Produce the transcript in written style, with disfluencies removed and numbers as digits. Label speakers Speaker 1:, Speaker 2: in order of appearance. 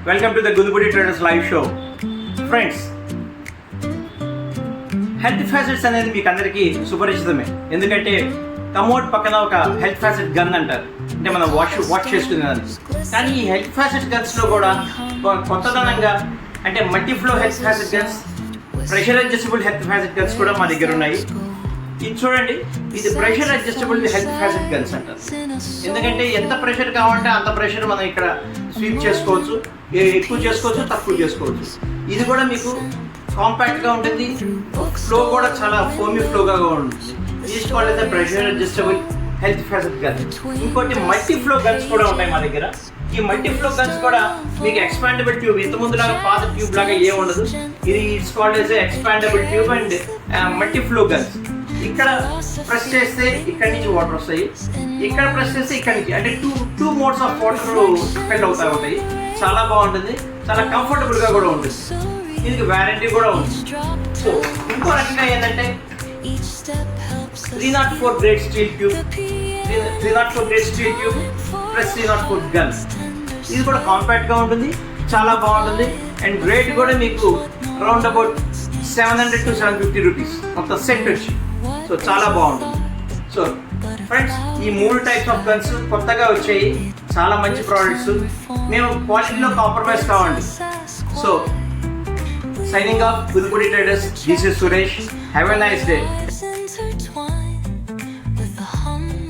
Speaker 1: Welcome to the Gundupudi Traders live show. Friends, health facets అనేది మీకు అందరికీ సుపరిచితమే. ఎందుకంటే కమోడ్ పక్కన ఒక హెల్త్ ఫ్యాసెట్ గన్ అంటారు, అంటే మనం వాష్ చేసుకునేదాన్ని. కానీ ఈ హెల్త్ ఫ్యాసెట్ గన్స్లో కూడా కొత్తదనంగా అంటే multi flow health facet guns, pressure adjustable health facet guns కూడా మా దగ్గర ఉన్నాయి. ఇది చూడండి, ఇది pressure adjustable health facet guns అంటారు. ఎందుకంటే ఎంత ప్రెషర్ కావాలంటే అంత ప్రెషర్ మనం ఇక్కడ స్వీప్ చేసుకోవచ్చు, ఎక్కువ చేసుకోవచ్చు, తక్కువ చేసుకోవచ్చు. ఇది కూడా మీకు కాంపాక్ట్గా ఉంటుంది, ఫ్లో కూడా చాలా ఫోమీ ఫ్లోగా ఉంటుంది. తీసుకోవాలంటే pressure adjustable health facet gun. ఇంకోటి మల్టీ ఫ్లో గన్స్ కూడా ఉంటాయి మా దగ్గర. ఈ మల్టీ ఫ్లో గన్స్ కూడా మీకు ఎక్స్పాండబుల్ ట్యూబ్, ఇంతకుముందు లాగా పాత ట్యూబ్ లాగా ఏం ఉండదు. ఇది it's called as expandable tube and multi flow guns. ఇక్కడ ప్రెస్ చేస్తే ఇక్కడి నుంచి వాటర్ వస్తాయి, ఇక్కడ ప్రెస్ చేస్తే ఇక్కడి నుంచి, అంటే two modes of water depend అవుతా ఉంటాయి. చాలా బాగుంటుంది, చాలా కంఫర్టబుల్గా కూడా ఉంటుంది. దీనికి వ్యారంటీ కూడా ఉంది. సో ఇంకో రకంగా ఏంటంటే 304 grade steel tube, 304 grade steel tube plus 304 gun. ఇది కూడా కాంపాక్ట్గా ఉంటుంది, చాలా బాగుంటుంది. అండ్ రేట్ కూడా మీకు అరౌండ్ అబౌట్ 700 to 750 రూపీస్ మొత్తం సెట్ వచ్చి. సో చాలా బాగుంటుంది. సో ఫ్రెండ్స్, ఈ 3 టైప్స్ ఆఫ్ గన్స్ కొత్తగా వచ్చాయి, చాలా మంచి ప్రోడక్ట్స్. మేము క్వాలిటీలో కాంప్రమైజ్ కావండి. So signing off, Gundupudi Traders. This is Suresh. Have a nice day.